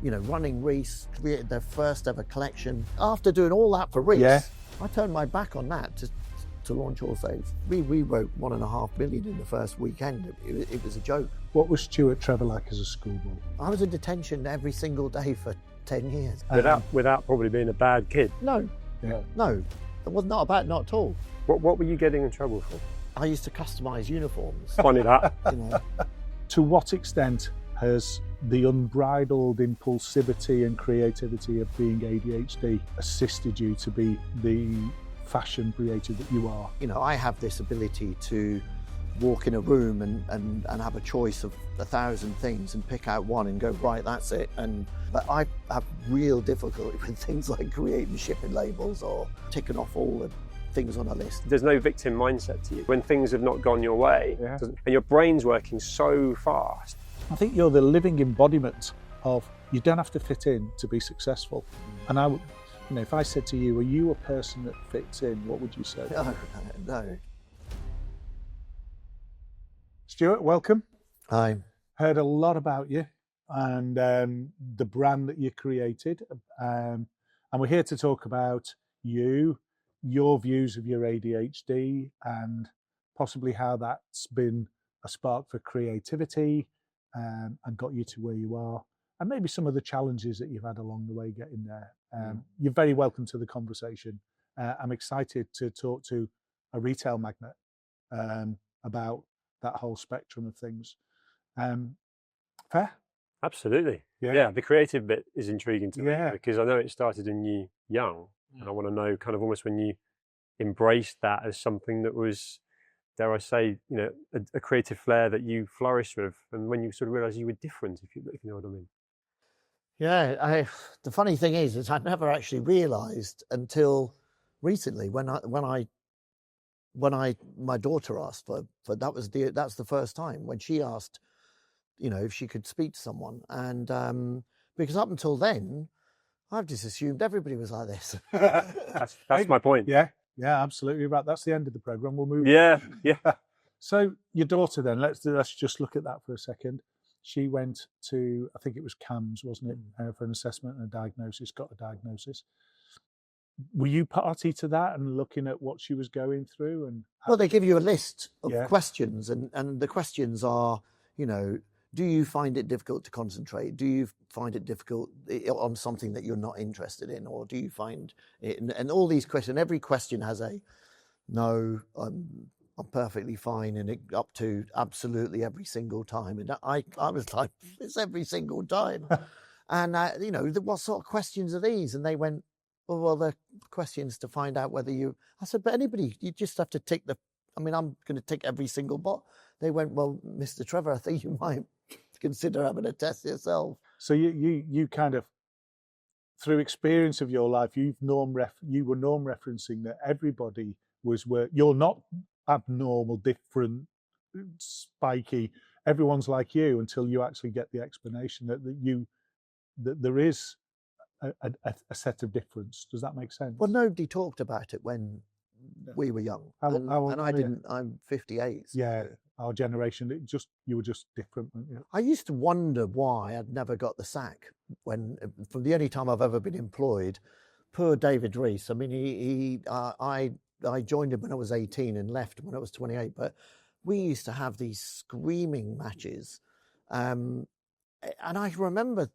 running Reese, created their first ever collection. After doing all that for Reese, I turned my back on that to launch AllSaints. We wrote 1.5 million in the first weekend. It was a joke. What was Stuart Trevor like as a schoolboy? I was in detention every single day for 10 years. Without probably being a bad kid? No. Yeah. No. It was not at all. What were you getting in trouble for? I used to customise uniforms. Funny that. To what extent has the unbridled impulsivity and creativity of being ADHD assisted you to be the fashion creator that you are? I have this ability to walk in a room and have a choice of 1,000 things and pick out one and go, right, that's it. But I have real difficulty with things like creating shipping labels or ticking off all the things on a list. There's no victim mindset to you. When things have not gone your way, and your brain's working so fast. I think you're the living embodiment of you don't have to fit in to be successful. And I would, if I said to you, are you a person that fits in, what would you say? No. Stuart, welcome. Hi. Heard a lot about you and the brand that you created. And we're here to talk about you, your views of your ADHD, and possibly how that's been a spark for creativity and got you to where you are, and maybe some of the challenges that you've had along the way getting there. You're very welcome to the conversation. I'm excited to talk to a retail magnate about that whole spectrum of things. Fair? Absolutely. Yeah, the creative bit is intriguing to me because I know it started in you young, and I want to know kind of almost when you embraced that as something that was, dare I say, a creative flair that you flourished with, and when you sort of realised you were different, if you know what I mean. Yeah, the funny thing is I never actually realised until recently when my daughter asked for that's the first time when she asked, if she could speak to someone, and because up until then, I've just assumed everybody was like this. That's my point. Yeah, absolutely right. That's the end of the programme. We'll move. Yeah. So your daughter then, let's just look at that for a second. She went to, I think it was CAMS, wasn't it, for an assessment and a diagnosis, got a diagnosis. Were you party to that and looking at what she was going through? And well, they give you a list of questions, and the questions are, do you find it difficult to concentrate? Do you find it difficult on something that you're not interested in? Or do you find it, and all these questions, every question has a, no, I'm perfectly fine, and it up to absolutely every single time. And I was like, it's every single time. And, what sort of questions are these? And they went, well, the questions to find out whether you, I said, but you just have to tick I'm going to tick every single box. They went, well, Mr. Trevor, I think you might consider having a test yourself. So you kind of, through experience of your life, you were norm referencing that everybody was where you're not abnormal, different, spiky. Everyone's like you until you actually get the explanation that there is a set of difference. Does that make sense? Well, nobody talked about it when we were young, and I didn't. I'm 58. Yeah, our generation, you were just different. Weren't you? I used to wonder why I'd never got the sack from the only time I've ever been employed. Poor David Reese. I mean, I joined him when I was 18 and left when I was 28. But we used to have these screaming matches, and I remember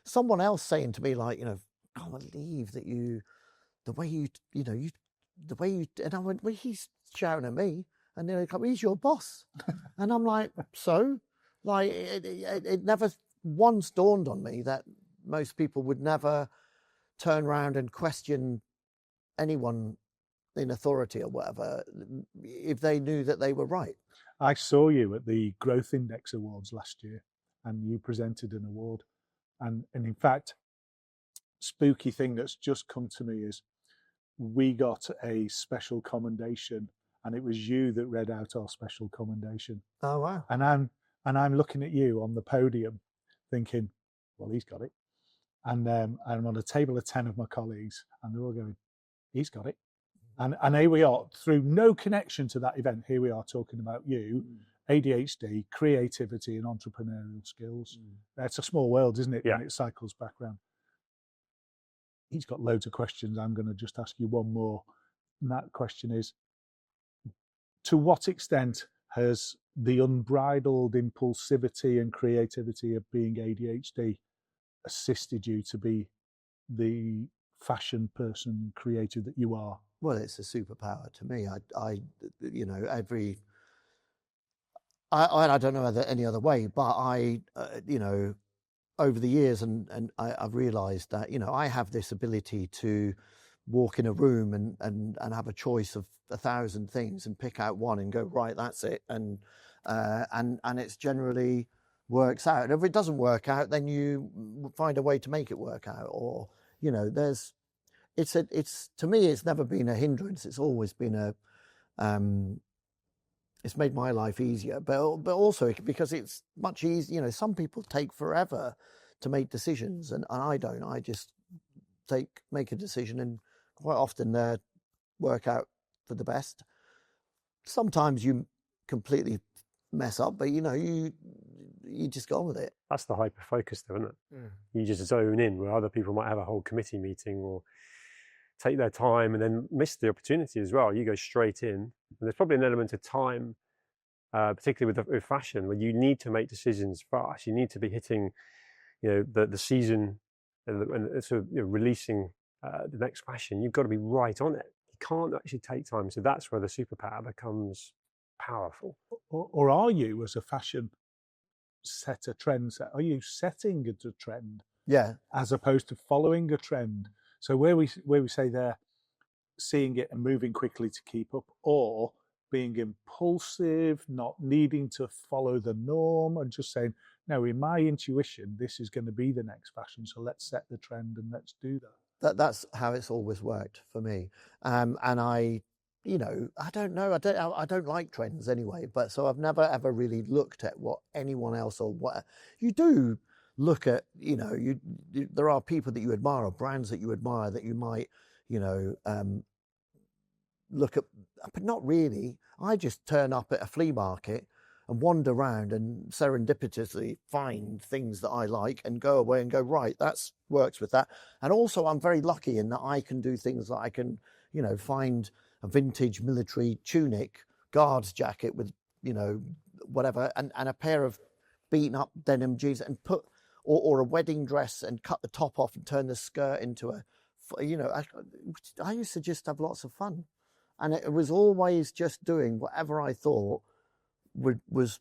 someone else saying to me, like, I can't believe that the way you, and I went, well, he's shouting at me, and they're like, well, he's your boss. And I'm like, so? Like, it never once dawned on me that most people would never turn around and question anyone in authority or whatever if they knew that they were right. I saw you at the Growth Index Awards last year, and you presented an award. And in fact, spooky thing that's just come to me is we got a special commendation, and it was you that read out our special commendation. Oh wow! And I'm looking at you on the podium, thinking, well, he's got it. And I'm on a table of 10 of my colleagues, and they're all going, he's got it. And here we are, through no connection to that event. Here we are talking about you, ADHD, creativity, and entrepreneurial skills. It's a small world, isn't it? Yeah. And it cycles back around. He's got loads of questions. I'm going to just ask you one more. And that question is, to what extent has the unbridled impulsivity and creativity of being ADHD assisted you to be the fashion person, creative that you are? Well, it's a superpower to me. I you know, I don't know any other way, but you know, over the years, and I've realised that, you know, I have this ability to walk in a room and have a choice of 1,000 things and pick out one and go, right, that's it, and it's generally works out. And if it doesn't work out, then you find a way to make it work out. Or, you know, it's to me, it's never been a hindrance. It's always been it's made my life easier, but also because it's much easier. You know, some people take forever to make decisions, and I don't. I just make a decision, and quite often they work out for the best. Sometimes you completely mess up, but you know, you just go on with it. That's the hyper focus, though, isn't it? You just zone in, where other people might have a whole committee meeting or take their time and then miss the opportunity as well. You go straight in, and there's probably an element of time, particularly with fashion, where you need to make decisions fast. You need to be hitting, you know, the season and sort of, you know, releasing the next fashion. You've got to be right on it. You can't actually take time. So that's where the superpower becomes powerful. Or are you, as a fashion setter, trend set, are you setting a trend? Yeah. As opposed to following a trend. So where we say there, seeing it and moving quickly to keep up, or being impulsive, not needing to follow the norm, and just saying, no, in my intuition, this is going to be the next fashion, so let's set the trend and let's do that. That's how it's always worked for me. And I, you know, I don't know. I don't like trends anyway. But so I've never ever really looked at what anyone else or what you do. Look at, you know, there are people that you admire or brands that you admire that you might, you know, look at, but not really. I just turn up at a flea market and wander around and serendipitously find things that I like and go away and go, right, that's works with that. And also I'm very lucky in that I can do things that I can, you know, find a vintage military tunic, guards jacket with, you know, whatever, and a pair of beaten up denim jeans and put, or a wedding dress and cut the top off and turn the skirt into a, you know, I used to just have lots of fun. And it was always just doing whatever I thought was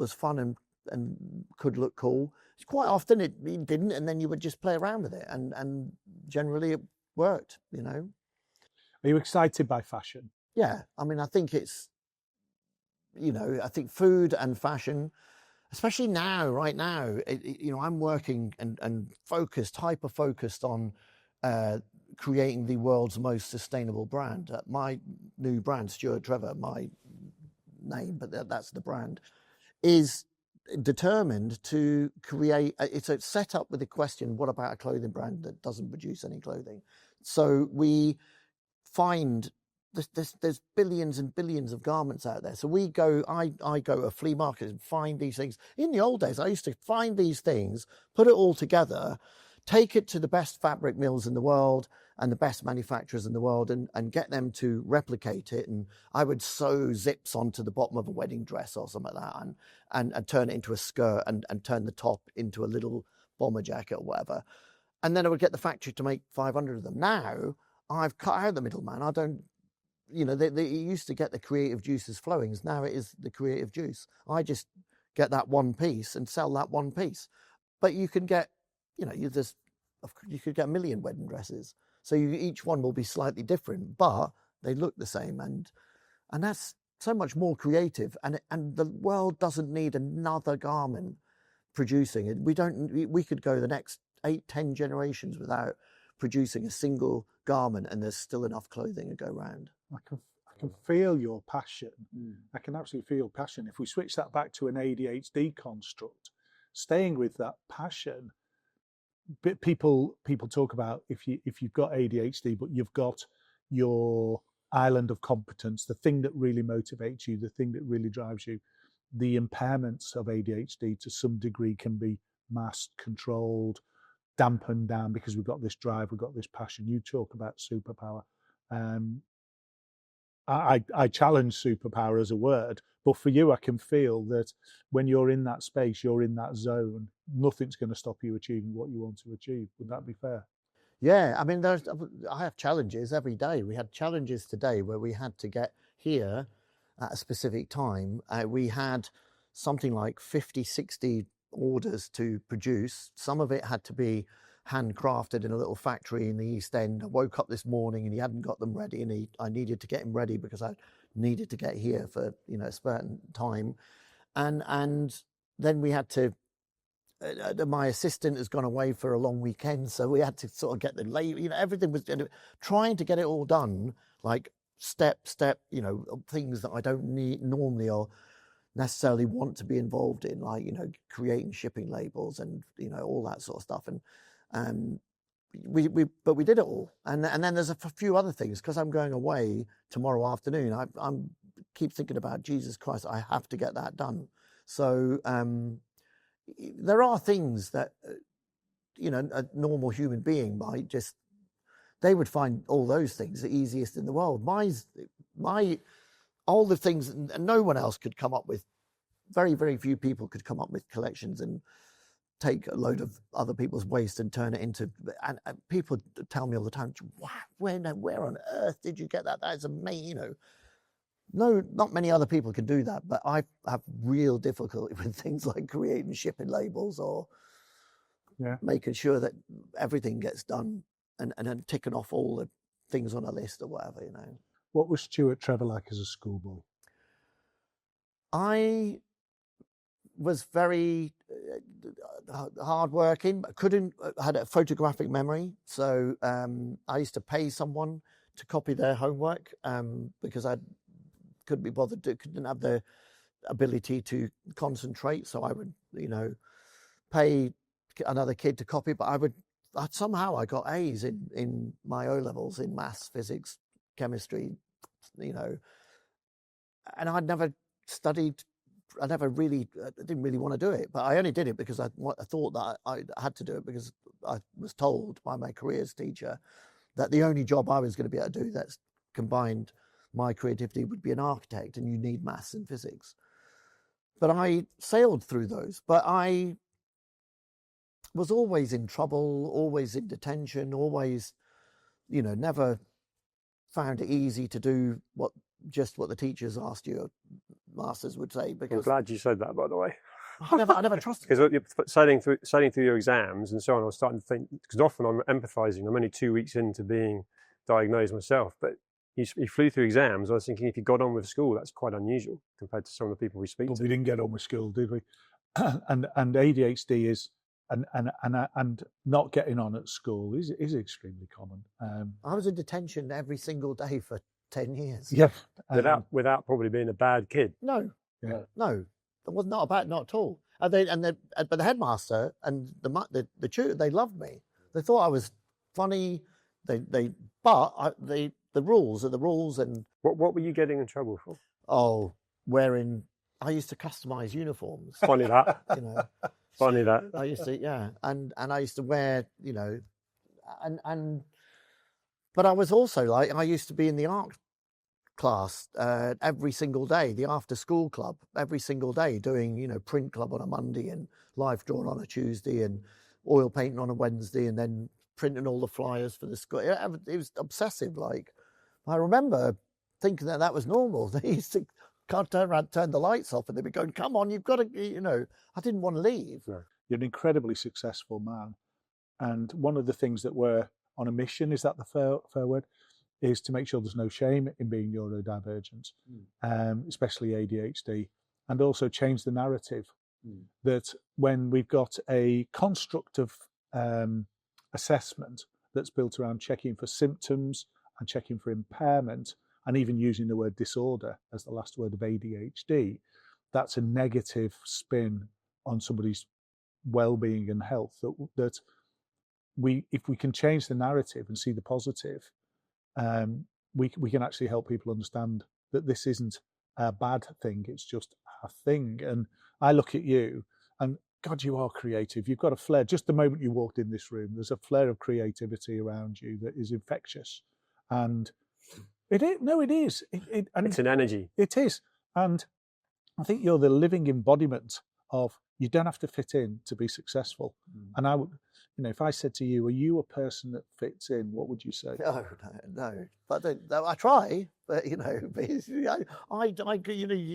fun and could look cool. Quite often it didn't, and then you would just play around with it, and generally it worked, you know. Are you excited by fashion? Yeah, I mean, I think it's, you know, I think food and fashion, especially now, right now, you know, I'm working and hyper focused on creating the world's most sustainable brand. My new brand, Stuart Trevor, my name, but that's the brand, is determined to create. It's set up with the question: what about a clothing brand that doesn't produce any clothing? So we find there's billions and billions of garments out there. So we go, I go to a flea market and find these things. In the old days, I used to find these things, put it all together, take it to the best fabric mills in the world and the best manufacturers in the world, and get them to replicate it. And I would sew zips onto the bottom of a wedding dress or something like that, and turn it into a skirt and turn the top into a little bomber jacket or whatever. And then I would get the factory to make 500 of them. Now I've cut out the middleman. I don't, you know, they used to get the creative juices flowing. Now it is the creative juice. I just get that one piece and sell that one piece. But you can get, you know, you could get a million wedding dresses. So each one will be slightly different, but they look the same. And that's so much more creative. And the world doesn't need another garment producing it. We could go the next 8-10 generations without producing a single garment, and there's still enough clothing to go around. I can feel your passion. I can absolutely feel passion. If we switch that back to an ADHD construct, staying with that passion, people talk about if you've got ADHD, but you've got your island of competence, the thing that really motivates you, the thing that really drives you. the impairments of ADHD to some degree can be masked, controlled, dampened down because we've got this drive, we've got this passion. You talk about superpower. I challenge superpower as a word, but for you, I can feel that when you're in that space, you're in that zone, nothing's going to stop you achieving what you want to achieve. Would that be fair? Yeah, I mean, I have challenges every day. We had challenges today where we had to get here at a specific time. We had something like 50, 60 orders to produce. Some of it had to be handcrafted in a little factory in the East End. I woke up this morning and he hadn't got them ready, and I needed to get him ready because I needed to get here for, you know, a certain time. And then we had to, my assistant has gone away for a long weekend, so we had to sort of get the label, you know, everything was trying to get it all done, like step, you know, things that I don't need normally or necessarily want to be involved in, like, you know, creating shipping labels and, you know, all that sort of stuff. And but we did it all. And then there's a few other things, because I'm going away tomorrow afternoon. I'm keep thinking about, Jesus Christ, I have to get that done. So there are things that, you know, a normal human being might just, they would find all those things the easiest in the world. All the things, and no one else could come up with, very, very few people could come up with collections and take a load of other people's waste and turn it into, and people tell me all the time, wow, where on earth did you get that? That is amazing, you know. No, not many other people can do that, but I have real difficulty with things like creating shipping labels or making sure that everything gets done and then ticking off all the things on a list or whatever, you know. What was Stuart Trevor like as a schoolboy? I was very hardworking. Had a photographic memory, so I used to pay someone to copy their homework because I couldn't be bothered, couldn't have the ability to concentrate. So I would, you know, pay another kid to copy, but somehow I got A's in my O levels in maths, physics, chemistry, you know, and I'd never studied. I didn't really want to do it, but I only did it because I thought that I had to do it, because I was told by my careers teacher that the only job I was going to be able to do that's combined my creativity would be an architect, and you need maths and physics. But I sailed through those, but I was always in trouble, always in detention, always, you know, never found it easy to do what the teachers asked you, masters would say. Because I'm glad you said that, by the way. I never trusted. Because you're sailing through your exams and so on, I was starting to think, because often I'm empathizing. I'm only 2 weeks into being diagnosed myself, but you flew through exams. I was thinking, if you got on with school, that's quite unusual compared to some of the people we speak to. We didn't get on with school, did we? and ADHD is and not getting on at school is extremely common. I was in detention every single day for 10 years. Yeah, without probably being a bad kid. No, it was not about, not at all. But the headmaster and the tutor, they loved me. They thought I was funny. The rules are the rules. And what were you getting in trouble for? Oh, I used to customize uniforms. Funny that. You know. Funny that. I used to, and I used to wear, you know, but I was also like, I used to be in the art class every single day, the after school club every single day, doing, you know, print club on a Monday and life drawn on a Tuesday and oil painting on a Wednesday, and then printing all the flyers for the school. It was obsessive. Like, I remember thinking that was normal. They used to turn the lights off, and they'd be going, "Come on, you've got to," you know. I didn't want to leave. You're an incredibly successful man, and one of the things that we're on a mission, is that the fair word, is to make sure there's no shame in being neurodivergent, especially ADHD, and also change the narrative that when we've got a construct of assessment that's built around checking for symptoms and checking for impairment, and even using the word disorder as the last word of ADHD, that's a negative spin on somebody's well-being and health. That if we can change the narrative and see the positive, we can actually help people understand that this isn't a bad thing. It's just thing. And I look at you, and God, you are creative. You've got a flair. Just the moment you walked in this room, there's a flair of creativity around you that is infectious. And it is. No, it is. And it's an energy. It is. And I think you're the living embodiment of, you don't have to fit in to be successful. And I would, if I said to you, are you a person that fits in? What would you say? No. But I try. But I you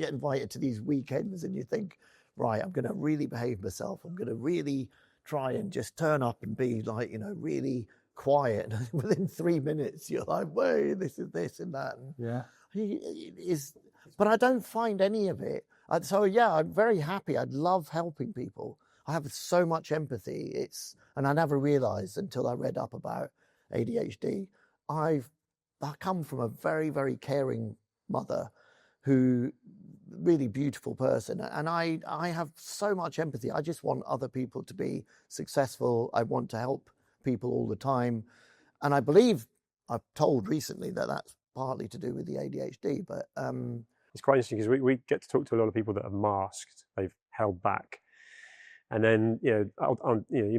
get invited to these weekends, and you think, right, I'm going to really behave myself. I'm going to really try and just turn up and be like, really quiet. And within 3 minutes, you're like, wait, this is this and that. And yeah. But I don't find any of it. So yeah, I'm very happy. I love helping people. I have so much empathy. And I never realised until I read up about ADHD. I come from a very, very caring mother, who really beautiful person, and I have so much empathy. I just want other people to be successful. I want to help people all the time, and I believe I've told recently that that's partly to do with the ADHD. But it's quite interesting because we get to talk to a lot of people that are masked, they've held back, and then you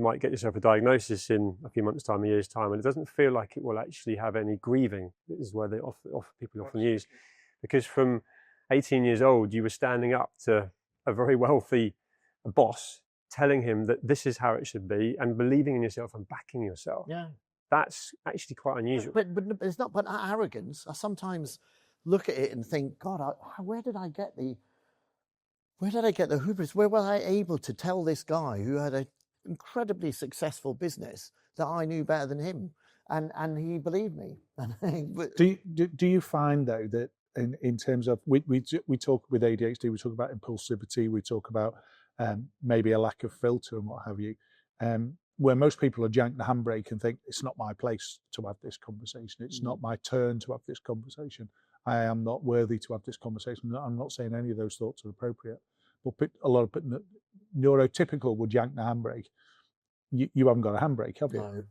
might get yourself a diagnosis in a few months' time, a year's time, and it doesn't feel like it will actually have any grieving. This is where they people often use, because from 18 years old, you were standing up to a very wealthy boss, telling him that this is how it should be, and believing in yourself and backing yourself. Yeah, that's actually quite unusual. But it's not. But arrogance. I sometimes look at it and think, God, where did I get the hubris? Where was I able to tell this guy who had an incredibly successful business that I knew better than him, and he believed me? Do you find though that in terms of we talk with ADHD, we talk about impulsivity, we talk about maybe a lack of filter and what have you, where most people are jank the handbrake and think it's not my place to have this conversation, it's not my turn to have this conversation, I am not worthy to have this conversation. I'm not saying any of those thoughts are appropriate, but a lot of neurotypical would jank the handbrake. You haven't got a handbrake, have you? No,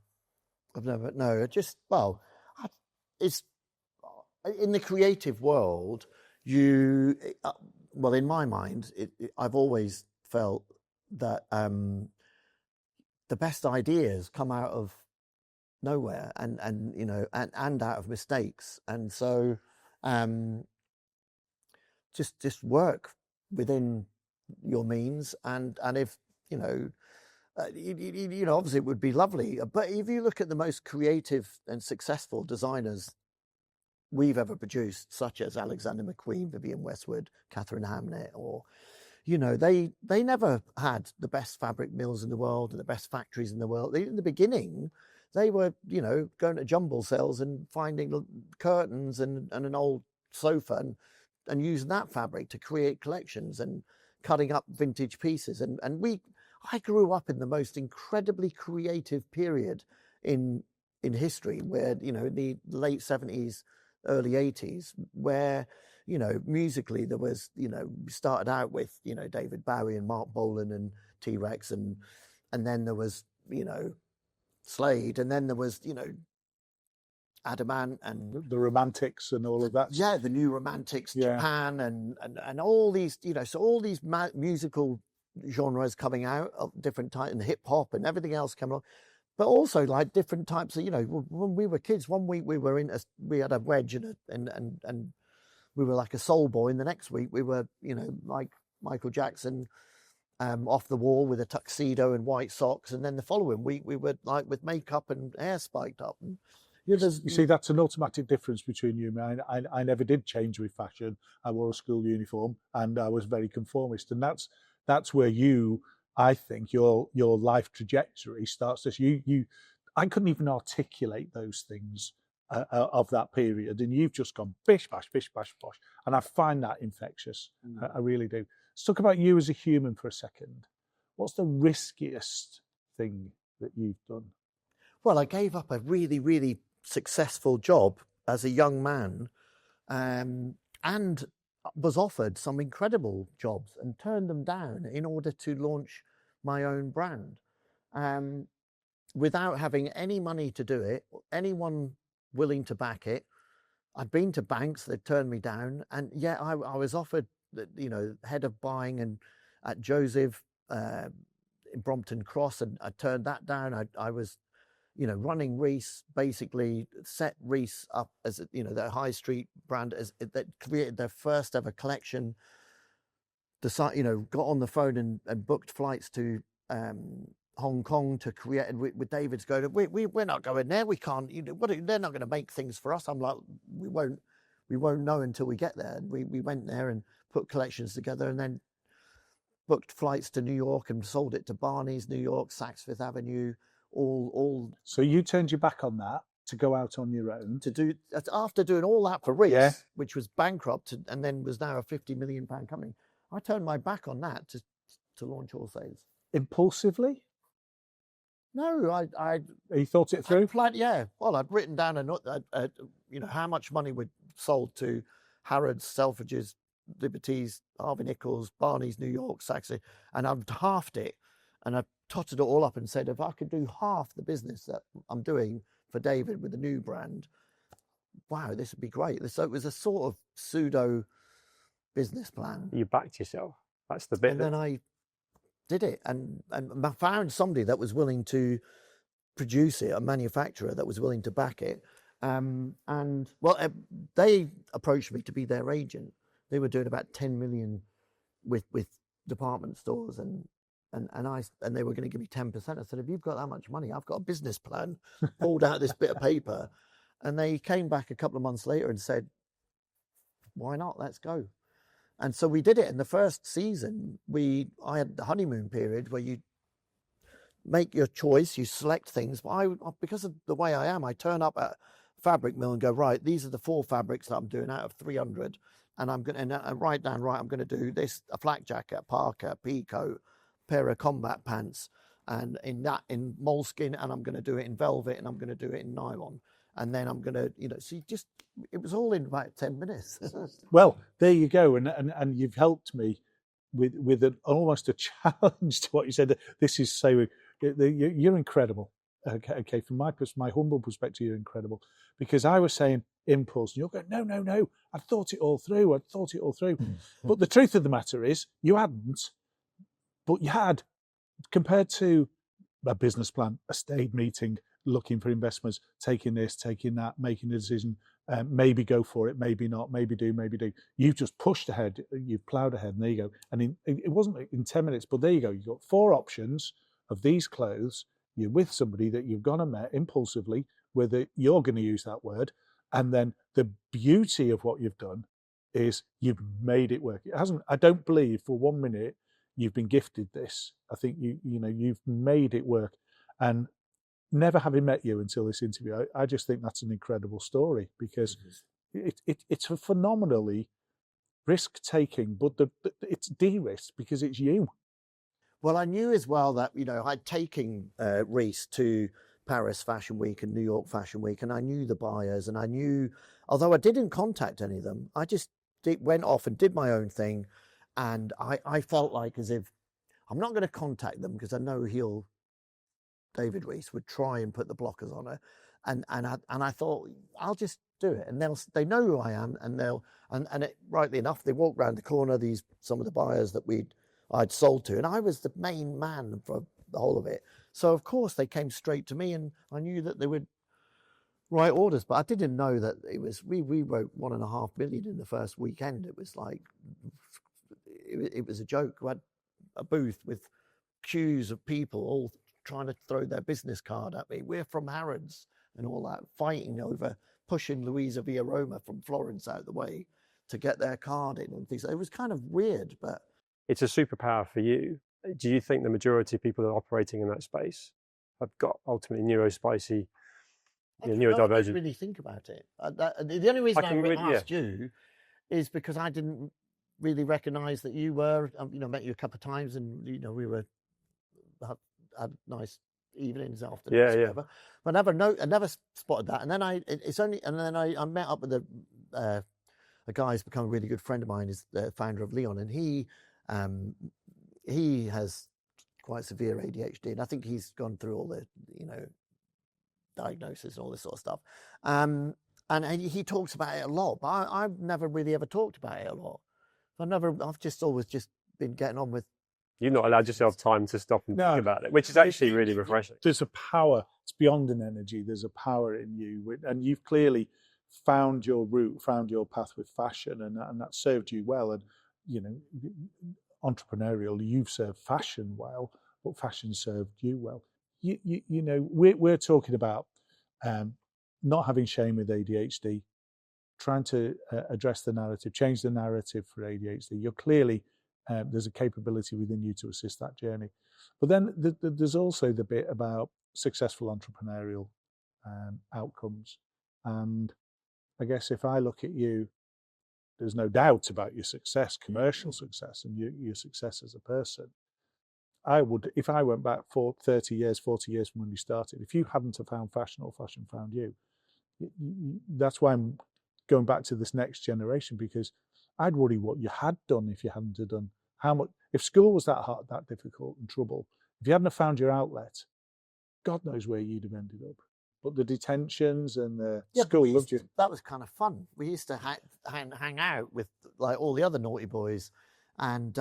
I've never. No, it's in the creative world. In my mind, I've always felt that the best ideas come out of nowhere, and out of mistakes, and so just work within your means, and if obviously it would be lovely, but if you look at the most creative and successful designers we've ever produced, such as Alexander McQueen, Vivienne Westwood, Catherine Hamnett, or they never had the best fabric mills in the world and the best factories in the world. In the beginning, they were going to jumble sales and finding curtains and an old sofa and using that fabric to create collections and cutting up vintage pieces. I grew up in the most incredibly creative period in history, where in the late 70s, early 80s, where musically there was we started out with David Bowie and Mark Bolan and T-Rex, and then there was Slade, and then there was Adamant and the Romantics and all of that. Yeah, the New Romantics, Japan, and all these so all these musical genres coming out of different types, and hip hop and everything else coming along. But also like different types of, when we were kids, one week we had a wedge and we were like a soul boy, and the next week we were, like Michael Jackson, off the wall with a tuxedo and white socks. And then the following week we were like with makeup and hair spiked up. And, you see, that's an automatic difference between you and me. I never did change with fashion. I wore a school uniform and I was very conformist. And that's where I think your life trajectory starts. I couldn't even articulate those things of that period, and you've just gone bish bash, bosh, and I find that infectious. I really do. Let's talk about you as a human for a second. What's the riskiest thing that you've done? Well, I gave up a really, really successful job as a young man, and was offered some incredible jobs and turned them down in order to launch my own brand, without having any money to do it, anyone willing to back it. I'd been to banks, they'd turned me down, and yet I was offered head of buying and at Joseph in Brompton Cross, and I turned that down. I was, running Reese, basically set Reese up as, their high street brand that created their first ever collection. Got on the phone and booked flights to Hong Kong to create, and with David's going, we're not going there. We can't. They're not going to make things for us. I'm like, we won't know until we get there. And we went there and put collections together, and then booked flights to New York and sold it to Barney's, New York, Saks Fifth Avenue, all. So you turned your back on that to go out on your own. After doing all that for Reese, which was bankrupt and then was now a £50 million company. I turned my back on that to launch AllSaints. Impulsively? No, You thought it through? Well, I'd written down how much money we'd sold to Harrods, Selfridges, Liberties, Harvey Nichols, Barney's, New York, Saks, and I'd halved it, and I totted it all up and said, if I could do half the business that I'm doing for David with the new brand, wow, this would be great. So it was a sort of pseudo business plan. You backed yourself. That's the bit. And then I did it, and I found somebody that was willing to produce it, a manufacturer that was willing to back it. They approached me to be their agent. They were doing about 10 million with department stores, and they were going to give me 10%. I said, if you've got that much money, I've got a business plan. Pulled out this bit of paper, and they came back a couple of months later and said, why not? Let's go. And so we did it. In the first season, I had the honeymoon period where you make your choice, you select things. But because of the way I am, I turn up at a fabric mill and go, right, these are the 4 fabrics that I'm doing out of 300. And I'm going to write down, right, I'm going to do this, a flak jacket, a parka, a pea coat, pair of combat pants, and in moleskin, and I'm going to do it in velvet, and I'm going to do it in nylon. And then I'm going to, it was all in about 10 minutes. Well, there you go. And you've helped me with almost a challenge to what you said. This is so, you're incredible. Okay, from my humble perspective, you're incredible. Because I was saying impulse, and you're going, no, I thought it all through. But the truth of the matter is, you hadn't, but you had, compared to a business plan, a stayed meeting, looking for investments, taking this, taking that, making a decision, maybe go for it, maybe not, maybe do. You've just pushed ahead, you've ploughed ahead, and there you go. And it wasn't in 10 minutes, but there you go. You've got 4 options of these clothes. You're with somebody that you've gone and met impulsively, whether you're going to use that word. And then the beauty of what you've done is you've made it work. It hasn't, I don't believe for 1 minute you've been gifted this. I think you've made it work. And never having met you until this interview, I just think that's an incredible story, because it's a phenomenally risk-taking, but it's de-risked because it's you. Well, I knew as well that, I'd taken Reese to Paris Fashion Week and New York Fashion Week, and I knew the buyers, and I knew, although I didn't contact any of them, I just went off and did my own thing, and I felt like as if I'm not going to contact them because I know David Reese would try and put the blockers on her, and I thought I'll just do it, and they know who I am, and rightly enough, they walked round the corner, some of the buyers that I'd sold to, and I was the main man for the whole of it. So of course they came straight to me, and I knew that they would write orders, but I didn't know that it was, we wrote 1.5 million in the first weekend. It was like, it was a joke. We had a booth with queues of people all trying to throw their business card at me. We're from Harrods and all that, fighting over pushing Louisa Villaroma from Florence out the way to get their card in and things. It was kind of weird, but it's a superpower for you. Do you think the majority of people that are operating in that space have got ultimately neurospicy, neurodivergent? I didn't really think about it. The only reason I asked you is because I didn't really recognise that you were. Met you a couple of times, and we were had nice evenings afterwards. Yeah. But I never spotted that. And then I met up with a guy who's become a really good friend of mine. Is the founder of Leon, and he has quite severe ADHD, and I think he's gone through all the diagnosis and all this sort of stuff. And he talks about it a lot, but I've never really ever talked about it a lot. I've just always just been getting on with. You've not allowed yourself time to stop and think about it, which is actually really refreshing. There's a power. It's beyond an energy. There's a power in you, and you've clearly found your route, found your path with fashion, and that served you well. And you know, entrepreneurial, you've served fashion well, but fashion served you well. You know, we're talking about not having shame with ADHD, trying to address the narrative, change the narrative for ADHD. You're clearly there's a capability within you to assist that journey. But then there's also the bit about successful entrepreneurial outcomes. And I guess if I look at you, there's no doubt about your success, commercial success, and your success as a person. I would, if I went back 40 years from when you started, if you hadn't have found fashion or fashion found you, that's why I'm going back to this next generation, because I'd worry what you had done if you hadn't have done. How much, if school was that hard, that difficult and trouble, if you hadn't have found your outlet, God knows where you'd have ended up. But the detentions and the school loved you. That was kind of fun. We used to hang out with like all the other naughty boys, and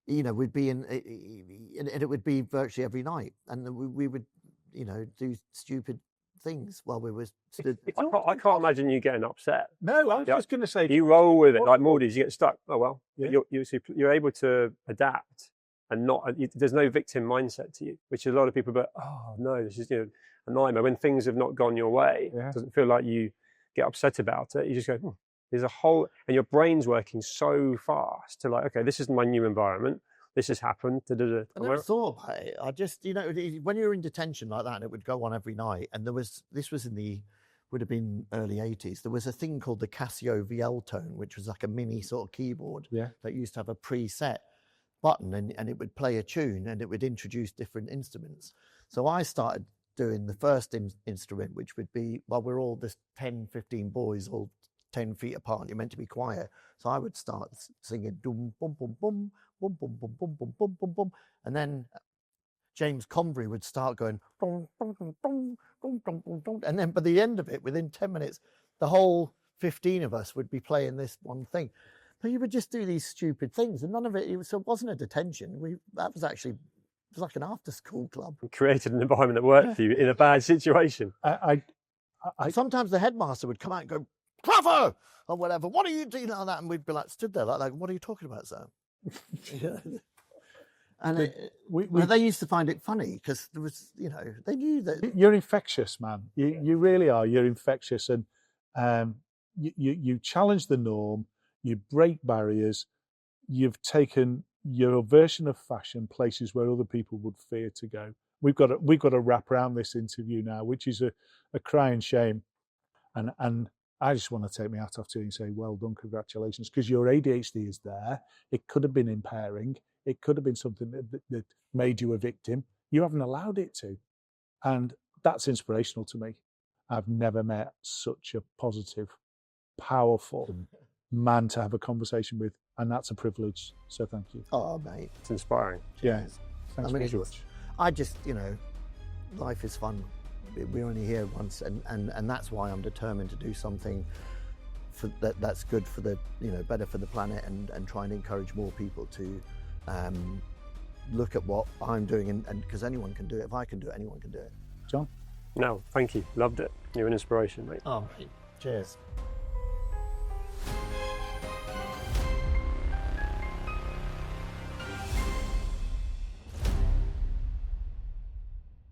you know, we'd be and it would be virtually every night, and we would, you know, do stupid things while we were stood. I can't imagine you getting upset. No, I was just going to say, you roll with it like Maldives. You get stuck. Oh well, you're able to adapt and not. There's no victim mindset to you, which a lot of people. But oh no, this is, you know, a nightmare. When things have not gone your way, it doesn't feel like you get upset about it. You just go, there's a whole, and your brain's working so fast to like, okay, this is my new environment. This has happened. I never thought about it. I just, you know, when you're in detention like that, and it would go on every night. And this was in would have been early 80s. There was a thing called the Casio VL Tone, which was like a mini sort of keyboard that used to have a preset button, and it would play a tune, and it would introduce different instruments. So I started doing the first instrument, which would be, well, we're all this 10, 15 boys, all 10 feet apart. You're meant to be quiet. So I would start singing, dum, bum, bum, bum, bum, bum, bum, bum, bum, bum, bum, bum. And then James Convery would start going, dum, dum, dum, dum, dum, dum, dum, dum. And then by the end of it, within 10 minutes, the whole 15 of us would be playing this one thing. So you would just do these stupid things, and none of it, so it wasn't a detention. That was actually, it was like an after-school club. You created an environment that worked for you in a bad situation. Sometimes the headmaster would come out and go, Trevor, or whatever, what are you doing like that? And we'd be like, stood there like what are you talking about, sir? And they used to find it funny because there was, you know, they knew that. You're infectious, man. You really are. You're infectious, and you challenge the norm. You break barriers. You've taken your version of fashion places where other people would fear to go. We've got to wrap around this interview now, which is a crying shame, and I just want to take my hat off to you and say, well done, congratulations, because your ADHD is there. It could have been impairing. It could have been something that made you a victim. You haven't allowed it to. And that's inspirational to me. I've never met such a positive, powerful man to have a conversation with. And that's a privilege. So thank you. Oh, mate. It's inspiring. Yeah. Thanks very much. I just, you know, life is fun. We're only here once, and that's why I'm determined to do something that's good for the, you know, better for the planet, and try and encourage more people to look at what I'm doing, and because anyone can do it. If I can do it, anyone can do it. John? No, thank you. Loved it. You're an inspiration, mate. Oh, mate. Cheers.